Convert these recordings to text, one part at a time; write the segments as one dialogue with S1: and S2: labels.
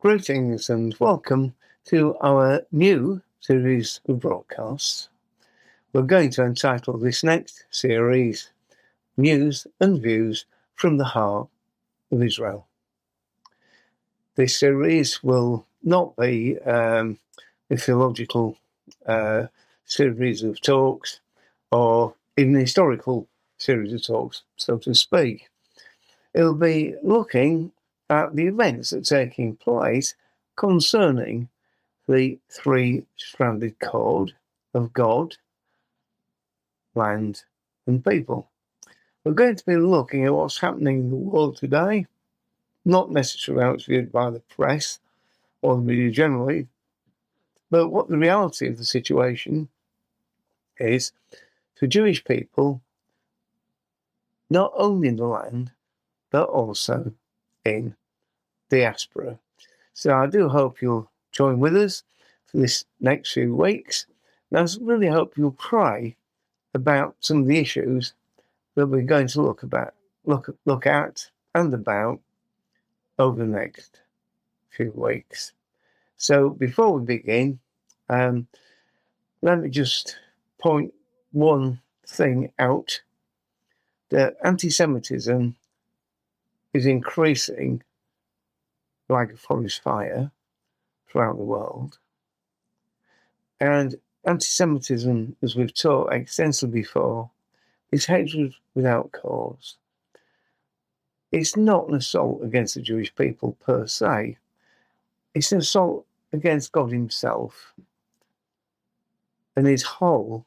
S1: Greetings and welcome to our new series of broadcasts. We're going to entitle this next series News and Views from the Heart of Israel. This series will not be a theological series of talks or even a historical series of talks, so to speak. It'll be looking at the events that are taking place concerning the three-stranded cord of God, land, and people. We're going to be looking at what's happening in the world today, not necessarily how it's viewed by the press or the media generally, but what the reality of the situation is for Jewish people, not only in the land, but also in diaspora. So I do hope you'll join with us for this next few weeks. And I really hope you'll pray about some of the issues that we're going to look at and about over the next few weeks. So before we begin, let me just point one thing out, that anti-Semitism is increasing like a forest fire throughout the world. And anti-Semitism, as we've taught extensively before, is hatred without cause. It's not an assault against the Jewish people per se. It's an assault against God himself and his whole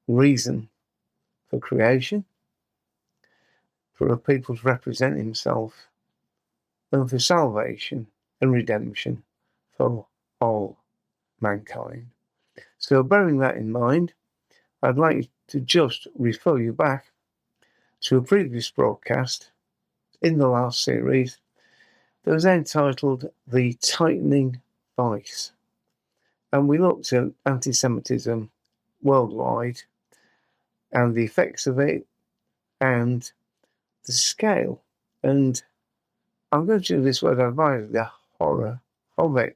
S1: reason for creation, for a people to represent himself, and for salvation and redemption for all mankind. So bearing that in mind, I'd like to just refer you back to a previous broadcast in the last series that was entitled The Tightening Vice. And we looked at anti-Semitism worldwide and the effects of it and the scale. And I'm going to use this word advisedly, the horror of it.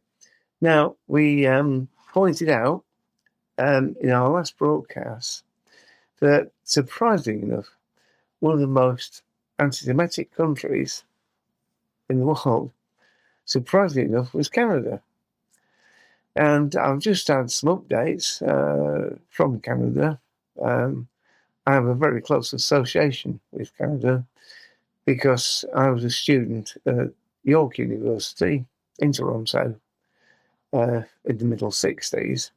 S1: Now, we pointed out in our last broadcast that, surprisingly enough, one of the most anti-Semitic countries in the world, surprisingly enough, was Canada. And I've just had some updates from Canada. I have a very close association with Canada because I was a student at York University in Toronto in the middle 60s,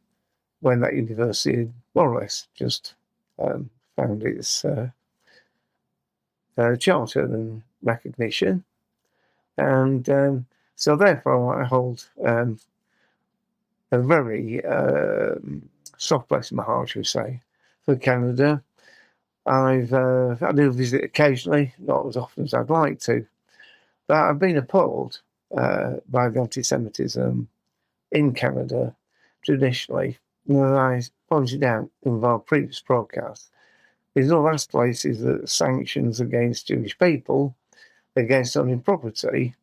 S1: when that university had more or less just found its charter and recognition. And so therefore I hold a very soft place in my heart, shall we say, for Canada. I do visit occasionally, not as often as I'd like to, but I've been appalled by the anti-Semitism in Canada traditionally. And as I pointed out in our previous broadcast, is the last places that sanctions against Jewish people, against owning property,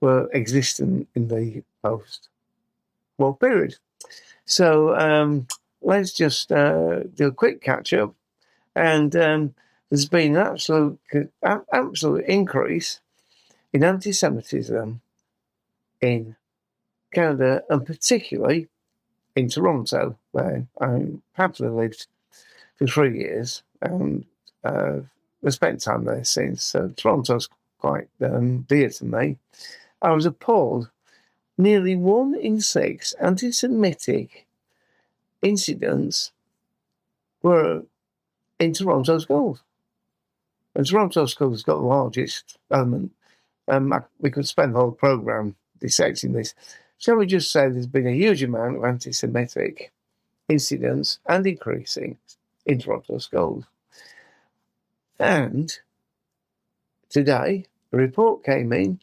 S1: were existent in the post-war period. So let's just do a quick catch-up. And the there's been an absolute increase in anti-Semitism in Canada, and particularly in Toronto, where I happily lived for 3 years, and I've spent time there since. So Toronto's quite dear to me. I was appalled. Nearly 1 in 6 anti-Semitic incidents were in Toronto schools. And Toronto schools got the largest element. We could spend the whole programme dissecting this. Shall we just say there's been a huge amount of anti-Semitic incidents and increasing in Toronto schools. And today, a report came in.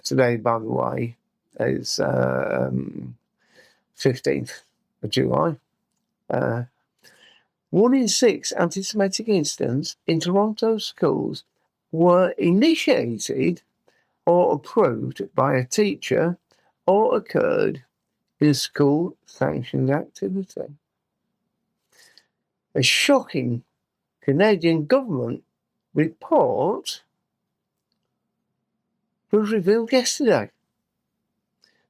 S1: Today, by the way, is 15th of July. 1 in 6 anti-Semitic incidents in Toronto schools were initiated or approved by a teacher or occurred in a school-sanctioned activity. A shocking Canadian government report was revealed yesterday.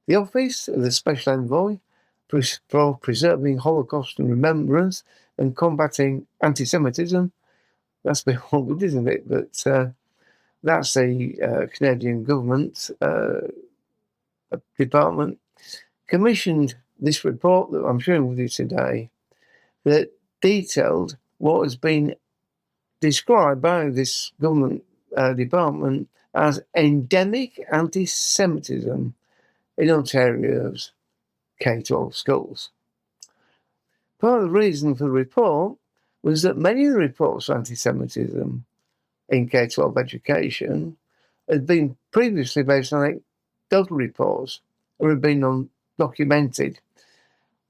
S1: The Office of the Special Envoy for Preserving Holocaust and Remembrance and Combating Anti-Semitism, that's a bit awkward, isn't it? But that's the Canadian government department, commissioned this report that I'm sharing with you today that detailed what has been described by this government department as endemic anti-Semitism in Ontario's K-12 schools. Part of the reason for the report was that many of the reports of anti-Semitism in K-12 education had been previously based on anecdotal reports or had been undocumented.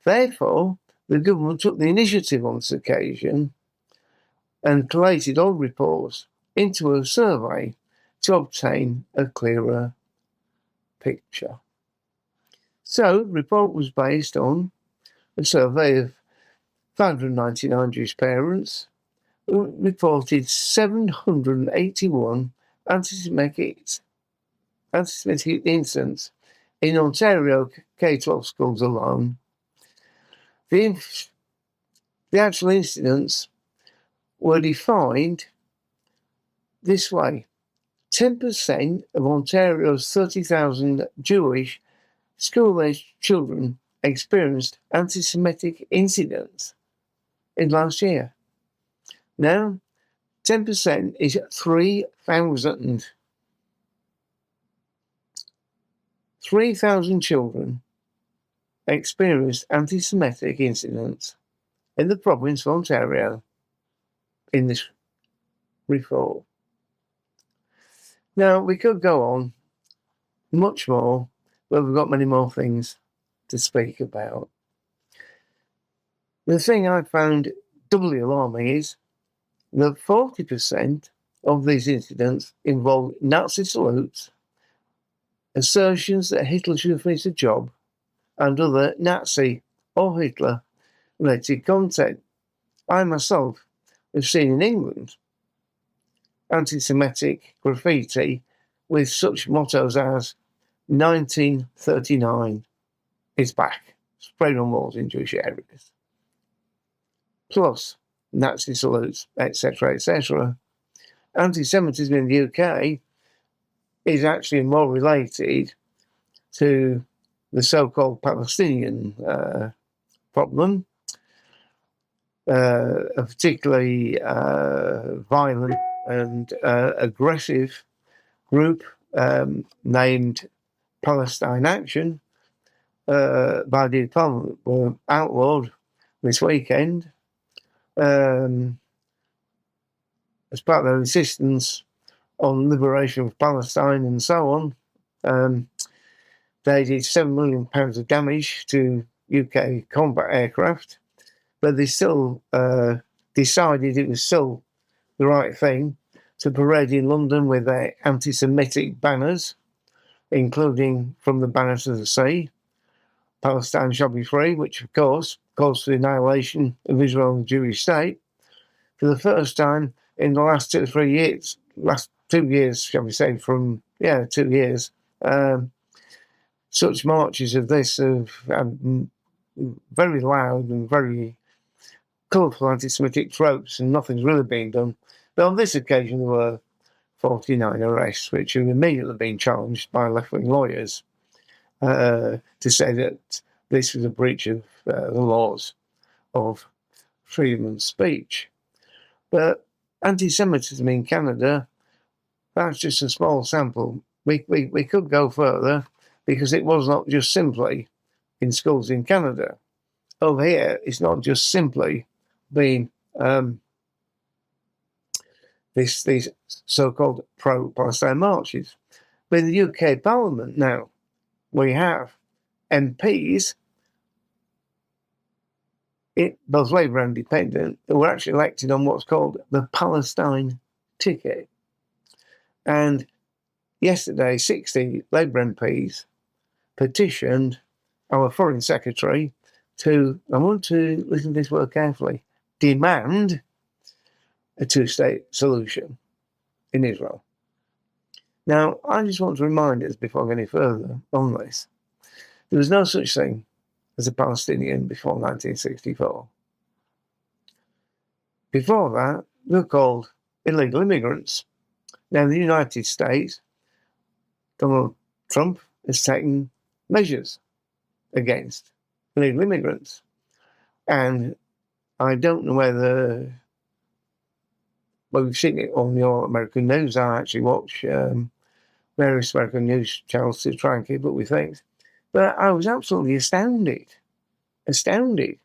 S1: Therefore, the government took the initiative on this occasion and collated all reports into a survey to obtain a clearer picture. So, the report was based on a survey of 599 Jewish parents who reported 781 anti-Semitic incidents in Ontario K-12 schools alone. The actual incidents were defined this way. 10% of Ontario's 30,000 Jewish school-aged children experienced anti-Semitic incidents in last year. Now, 10% is 3,000. 3,000 children experienced anti-Semitic incidents in the province of Ontario in this report. Now, we could go on much more, but we've got many more things to speak about. The thing I found doubly alarming is that 40% of these incidents involved Nazi salutes, assertions that Hitler should have finished the job, and other Nazi or Hitler-related content. I myself have seen in England anti-Semitic graffiti with such mottos as 1939 is back, sprayed on walls in Jewish areas. Plus Nazi salutes, etc., etc. Anti-Semitism in the UK is actually more related to the so-called Palestinian problem, a particularly violent and aggressive group named Palestine Action by the Department were outlawed this weekend as part of their insistence on liberation of Palestine and so on. They did £7 million of damage to UK combat aircraft, but they still decided it was still the right thing to parade in London with their anti-Semitic banners, including From the Banner to the Sea, Palestine shall be free, which of course calls for the annihilation of Israel and the Jewish state. For the first time in the last 2 or 3 years, last 2 years, shall we say, 2 years, such marches of this have very loud and very colourful anti-Semitic tropes, and nothing's really being done. But on this occasion, there were 49 arrests, which have immediately been challenged by left-wing lawyers to say that this was a breach of the laws of freedom of speech. But anti-Semitism in Canada, that's just a small sample. We could go further, because it was not just simply in schools in Canada. Over here, it's not just simply been these so-called pro-Palestine marches. But in the UK Parliament now, we have MPs, both Labour and Independent, who were actually elected on what's called the Palestine ticket. And yesterday, 60 Labour MPs petitioned our Foreign Secretary to, I want to listen to this word carefully, demand a two-state solution in Israel. Now, I just want to remind us, before I go any further on this, there was no such thing as a Palestinian before 1964. Before that, they were called illegal immigrants. Now, in the United States, Donald Trump has taken measures against illegal immigrants. And I don't know whether, well, we've seen it on your American news. I actually watch various American news channels to try and keep up with things. But I was absolutely astounded that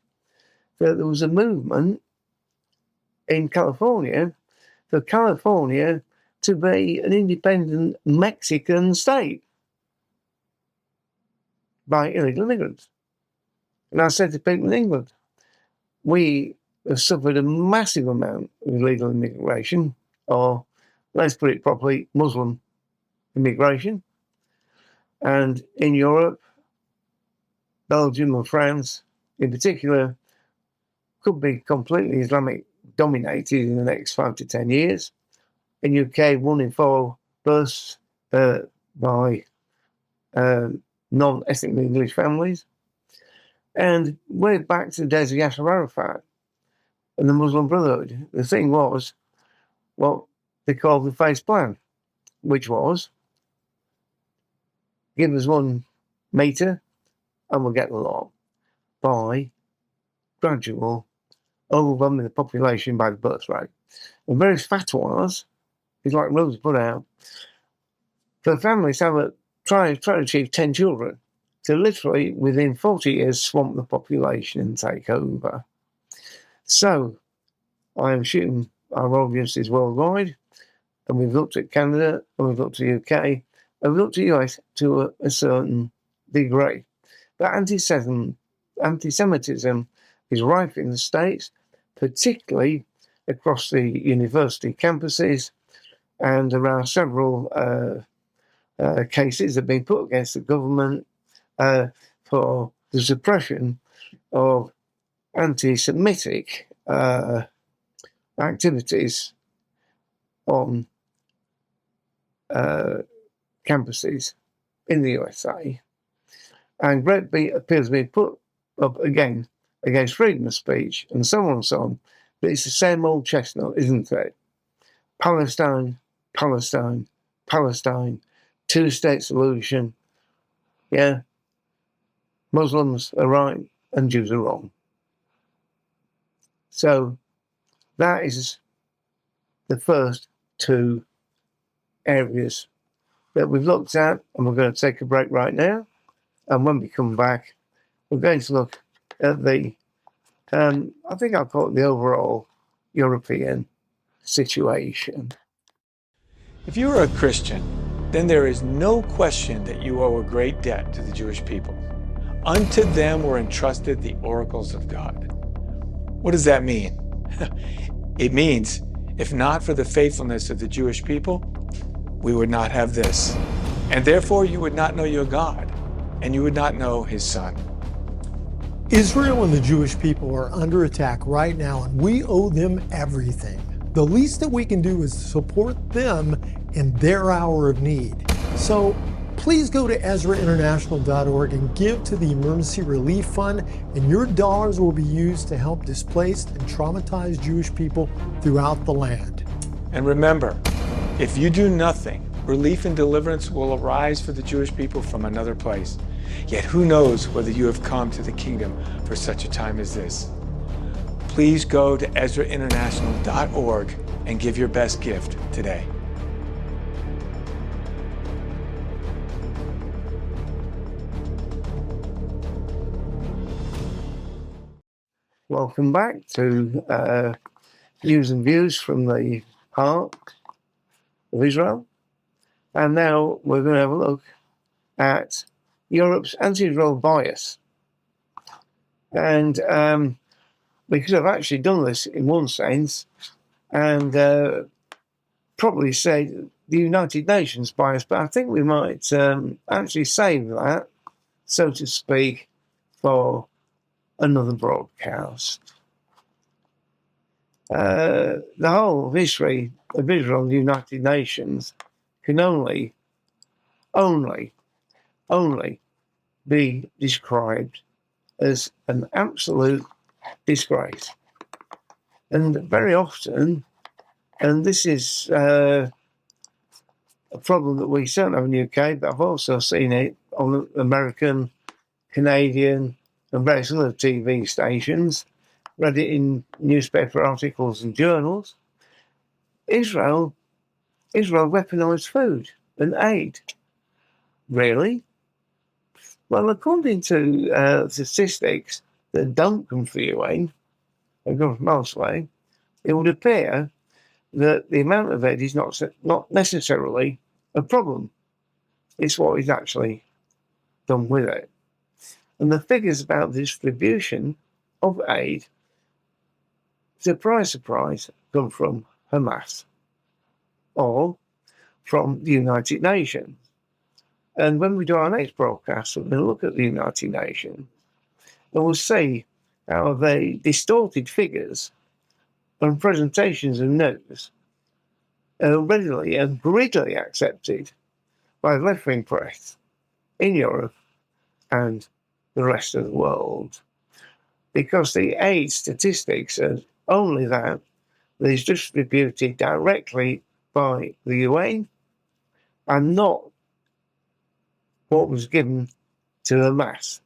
S1: there was a movement in California for California to be an independent Mexican state by illegal immigrants. And I said to people in England, we have suffered a massive amount of illegal immigration, or let's put it properly, Muslim immigration. And in Europe, Belgium and France in particular could be completely Islamic dominated in the next 5 to 10 years. In UK, 1 in 4 births by non-ethnically English families. And way back to the days of Yasser Arafat and the Muslim Brotherhood, the thing was what they called the phase plan, which was give us 1 metre and we'll get the lot by gradual overwhelming the population by the birth rate. And various fatwas, it's like rules put out, for families to have try to achieve 10 children, to literally within 40 years swamp the population and take over. So I am shooting our audiences worldwide, and we've looked at Canada, and we've looked at the UK, and we've looked at the US to a certain degree. But anti-Semitism is rife in the States, particularly across the university campuses, and there are several cases that have been put against the government for the suppression of anti-Semitic activities on campuses in the USA. And Great Britain appears to be put up again against freedom of speech and so on and so on. But it's the same old chestnut, isn't it? Palestine, Palestine, Palestine, two-state solution. Yeah, Muslims are right and Jews are wrong. So that is the first 2 areas that we've looked at, and we're going to take a break right now. And when we come back, we're going to look at the, I think I'll call it the overall European situation.
S2: If you are a Christian, then there is no question that you owe a great debt to the Jewish people. Unto them were entrusted the oracles of God. What does that mean? It means, if not for the faithfulness of the Jewish people, we would not have this. And therefore you would not know your God, and you would not know his Son.
S3: Israel and the Jewish people are under attack right now, and we owe them everything. The least that we can do is support them in their hour of need. So please go to EzraInternational.org and give to the Emergency Relief Fund, and your dollars will be used to help displaced and traumatized Jewish people throughout the land.
S2: And remember, if you do nothing, relief and deliverance will arise for the Jewish people from another place. Yet who knows whether you have come to the kingdom for such a time as this. Please go to EzraInternational.org and give your best gift today.
S1: Welcome back to News and Views from the heart of Israel. And now we're going to have a look at Europe's anti-Israel bias. And we could have actually done this in one sense and probably say the United Nations bias, but I think we might actually save that, so to speak, for another broadcast. The whole history of Israel and the United Nations can only be described as an absolute disgrace. And very often, and this is a problem that we certainly have in the UK, but I've also seen it on American, Canadian, and various other TV stations, read it in newspaper articles and journals. Israel weaponized food and aid. Really? Well, according to statistics that don't come from the UN, and come from elsewhere, it would appear that the amount of aid is not necessarily a problem. It's what is actually done with it. And the figures about the distribution of aid, surprise, surprise, come from Hamas or from the United Nations. And when we do our next broadcast, we're going to look at the United Nations and we'll see how they distorted figures and presentations of news are readily and greedily accepted by the left-wing press in Europe and the rest of the world. Because the aid statistics are only that is distributed directly by the UN and not what was given to Hamas.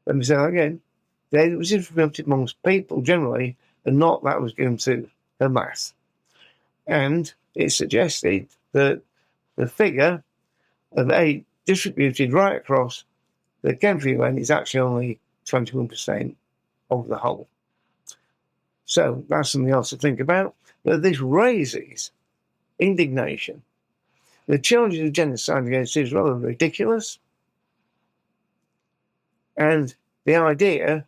S1: Let me say that again. The aid was distributed amongst people generally and not that was given to Hamas. And it suggested that the figure of aid distributed right across the country UN is actually only 21% of the whole. So that's something else to think about. But this raises indignation. The charges of genocide against Israel are ridiculous. And the idea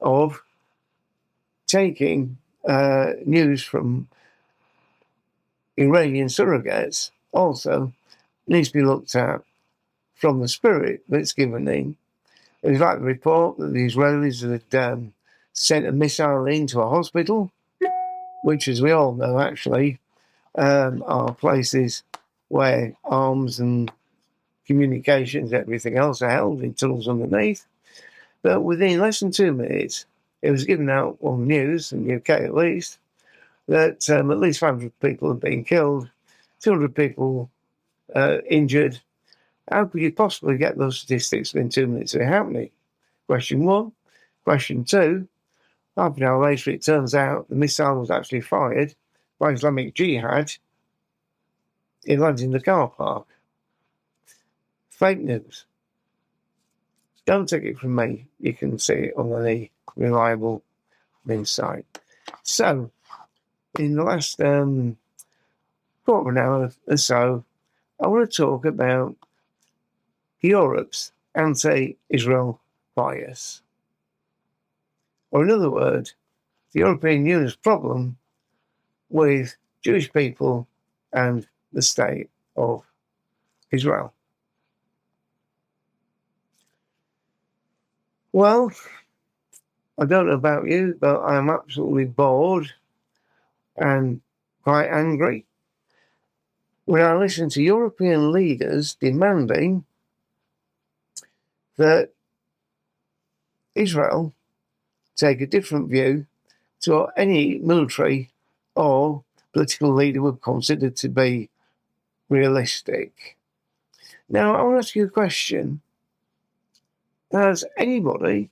S1: of taking news from Iranian surrogates also needs to be looked at from the spirit that's given in. It was like the report that the Israelis had sent a missile into a hospital, which, as we all know, actually are places where arms and communications, everything else are held in tunnels underneath. But within less than 2 minutes, it was given out on the news, in the UK at least, that at least 500 people had been killed, 200 people injured. How could you possibly get those statistics within 2 minutes of it happening? Question one. Question two, half an hour later, it turns out the missile was actually fired by Islamic Jihad. It landed in the car park. Fake news. Don't take it from me. You can see it on any reliable news site. So, in the last quarter of an hour or so, I want to talk about Europe's anti-Israel bias. Or in other words, the European Union's problem with Jewish people and the state of Israel. Well, I don't know about you, but I'm absolutely bored and quite angry when I listen to European leaders demanding that Israel take a different view to what any military or political leader would consider to be realistic. Now, I want to ask you a question. Has anybody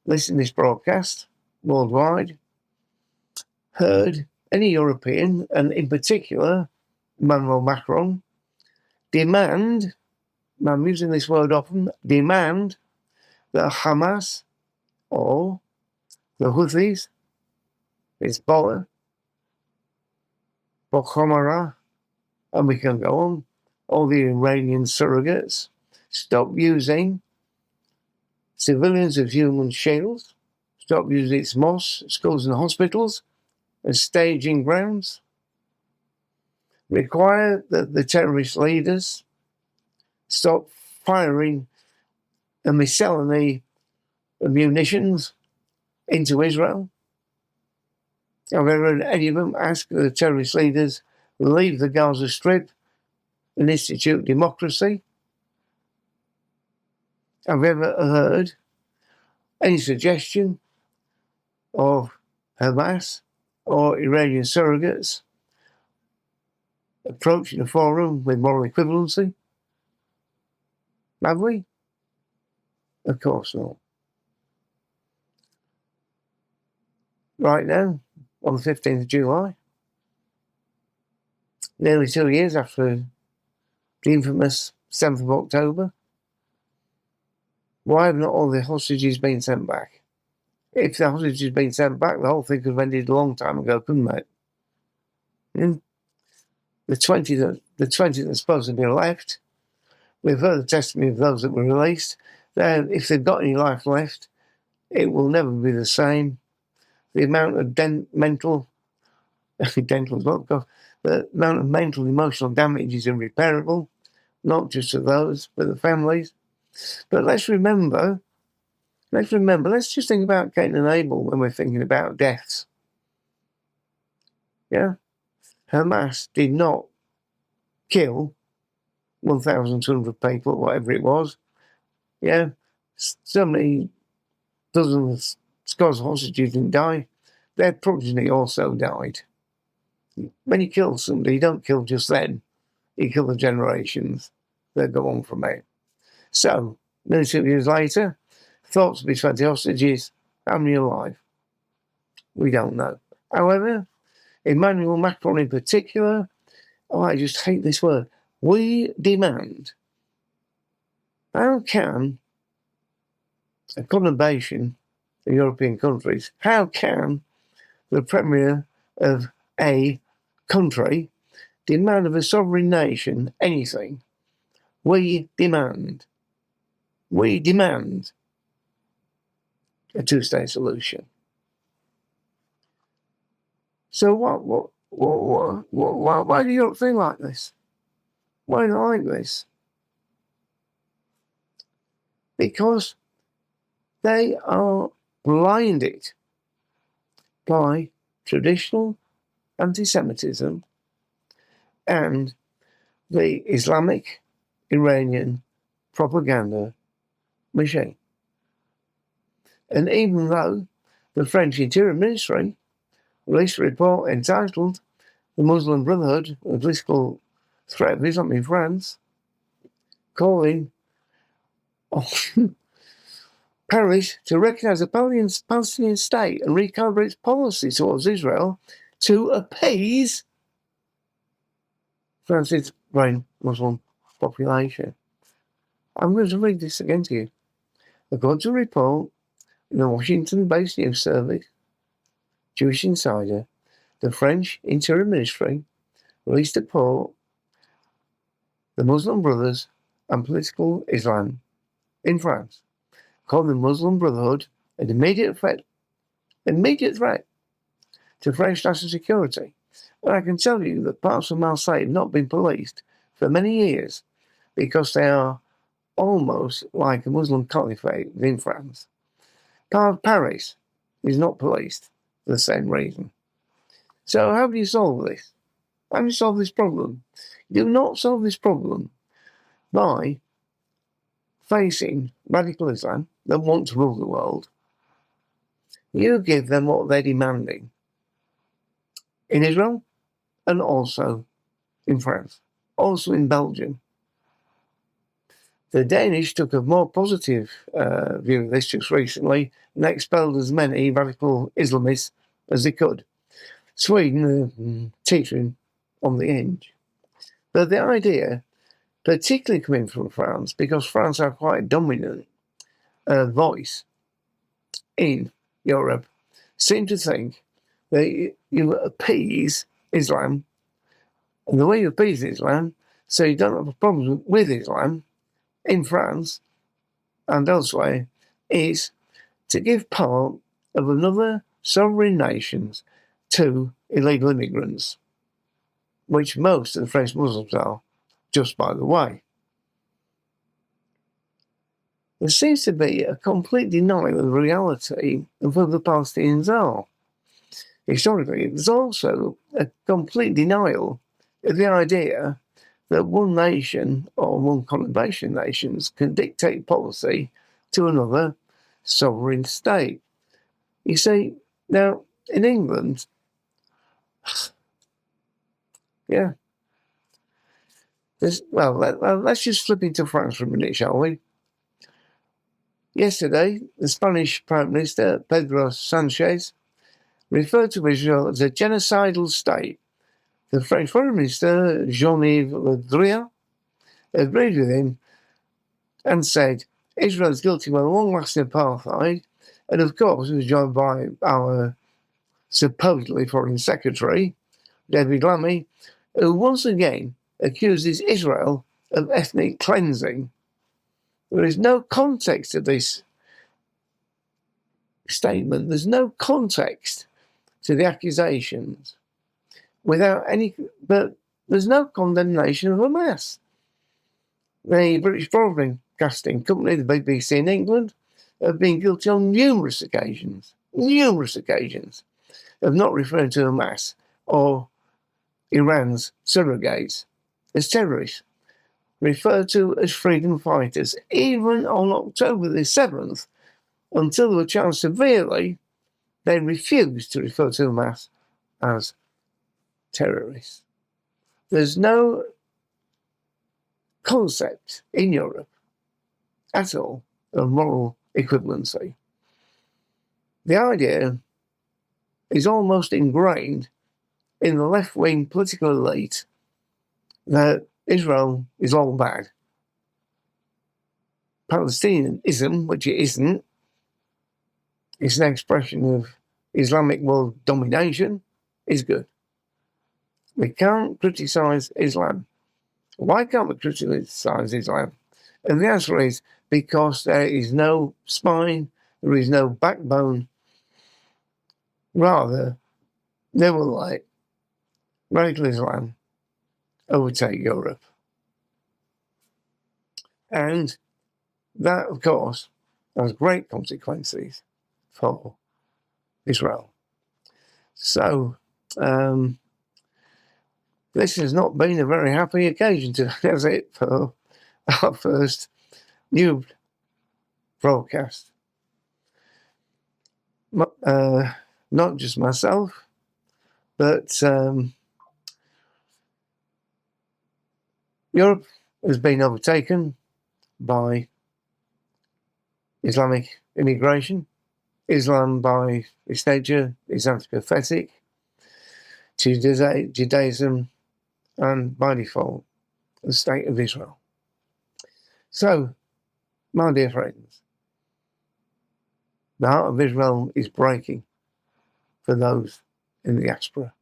S1: listening to this broadcast worldwide heard any European, and in particular Emmanuel Macron, demand, and I'm using this word often, demand that Hamas or the Houthis, Hezbollah, Boko Haram, and we can go on, all the Iranian surrogates, stop using civilians as human shields, stop using its mosques, schools and hospitals as staging grounds, require that the terrorist leaders stop firing a miscellany of munitions into Israel. Have I ever heard any of them ask the terrorist leaders to leave the Gaza Strip and institute democracy? Have I ever heard any suggestion of Hamas or Iranian surrogates approaching a forum with moral equivalency? Have we? Of course not. Right now, on the 15th of July, nearly 2 years after the infamous 7th of October, why have not all the hostages been sent back? If the hostages had been sent back, the whole thing could have ended a long time ago, couldn't it? And the 20 that's supposed to be left, we've heard the testimony of those that were released, then if they've got any life left, it will never be the same. The amount of mental emotional damage is irreparable, not just to those, but the families. But let's just think about Cain and Abel when we're thinking about deaths. Yeah? Hamas did not kill 1,200 people, whatever it was. Yeah? So many dozens, scores of hostages didn't die. Their progeny also died. When you kill somebody, you don't kill just then. You kill the generations that go on from it. So, nearly 2 years later, thought to be 20 hostages. How many alive? We don't know. However, Emmanuel Macron in particular, I just hate this word. We demand. How can a conurbation in European countries, how can the premier of a country demand of a sovereign nation anything? We demand a two-state solution. So why do Europe think like this? Why not like this? Because they are blinded by traditional anti-Semitism and the Islamic Iranian propaganda machine. And even though the French Interior Ministry released a report entitled "The Muslim Brotherhood, a Political Threat of Islam in France," calling on Paris to recognise the Palestinian state and recalibrate its policy towards Israel to appease France's growing Muslim population. I'm going to read this again to you. According to a report in the Washington-based news service, Jewish Insider, the French Interior Ministry released a report, "The Muslim Brothers and Political Islam in France," called the Muslim Brotherhood an immediate threat to French national security. And I can tell you that parts of Marseille have not been policed for many years because they are almost like a Muslim caliphate in France. Part of Paris is not policed for the same reason. So how do you solve this? How do you solve this problem? You do not solve this problem by facing radical Islam that want to rule the world. You give them what they're demanding in Israel and also in France, also in Belgium. The Danish took a more positive view of this just recently and expelled as many radical Islamists as they could. Sweden teetering on the edge. But the idea, particularly coming from France, because France are quite a dominant voice in Europe, seem to think that you appease Islam, and the way you appease Islam, so you don't have a problem with Islam in France and elsewhere, is to give part of another sovereign nations to illegal immigrants, which most of the French Muslims are, just by the way. There seems to be a complete denial of the reality of who the Palestinians are. Historically, there's also a complete denial of the idea that one nation or one conurbation nations can dictate policy to another sovereign state. You see, now in England, yeah, let's just flip into France for a minute, shall we? Yesterday, the Spanish Prime Minister, Pedro Sanchez, referred to Israel as a genocidal state. The French Foreign Minister, Jean-Yves Le Drian, agreed with him and said Israel is guilty of a long-lasting apartheid, and of course he was joined by our supposedly Foreign Secretary, David Lammy, who once again accuses Israel of ethnic cleansing. There is no context to this statement. There's no context to the accusations but there's no condemnation of Hamas. The British Broadcasting Company, the BBC in England, have been guilty on numerous occasions of not referring to Hamas or Iran's surrogates as terrorists, referred to as freedom fighters, even on October the 7th, until they were charged severely, they refused to refer to Hamas as terrorists. There's no concept in Europe at all of moral equivalency. The idea is almost ingrained in the left-wing political elite that Israel is all bad. Palestinianism, which it isn't, it's an expression of Islamic world domination, is good. We can't criticise Islam. Why can't we criticise Islam? And the answer is because there is no spine, there is no backbone. Rather, they will let radical Islam overtake Europe. And that, of course, has great consequences for Israel. So, this has not been a very happy occasion today, has it, for our first new broadcast. Not just myself, but Europe has been overtaken by Islamic immigration. Islam, by its nature, is antipathetic to Judaism and, by default, the state of Israel. So, my dear friends, the heart of Israel is breaking for those in the diaspora.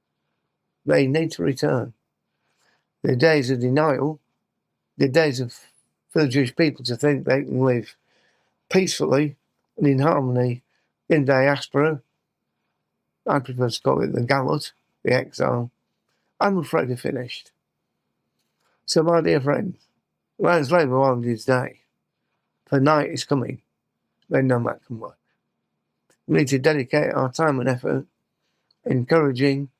S1: They need to return. The days of denial, the days for the Jewish people to think they can live peacefully and in harmony in diaspora, I prefer to call it the gallot, the exile, I'm afraid are finished. So, my dear friends, let us labour while it is day, for night is coming, when no man can work. We need to dedicate our time and effort encouraging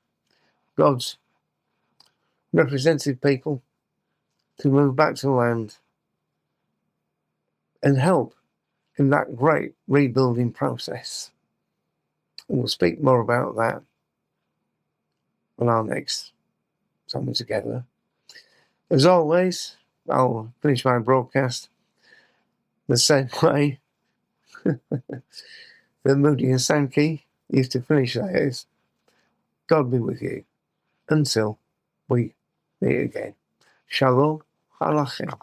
S1: God's representative people to move back to the land and help in that great rebuilding process. And we'll speak more about that on our next time together. As always, I'll finish my broadcast the same way that Moody and Sankey used to finish theirs. God be with you until we meet again. Shalom Alachem.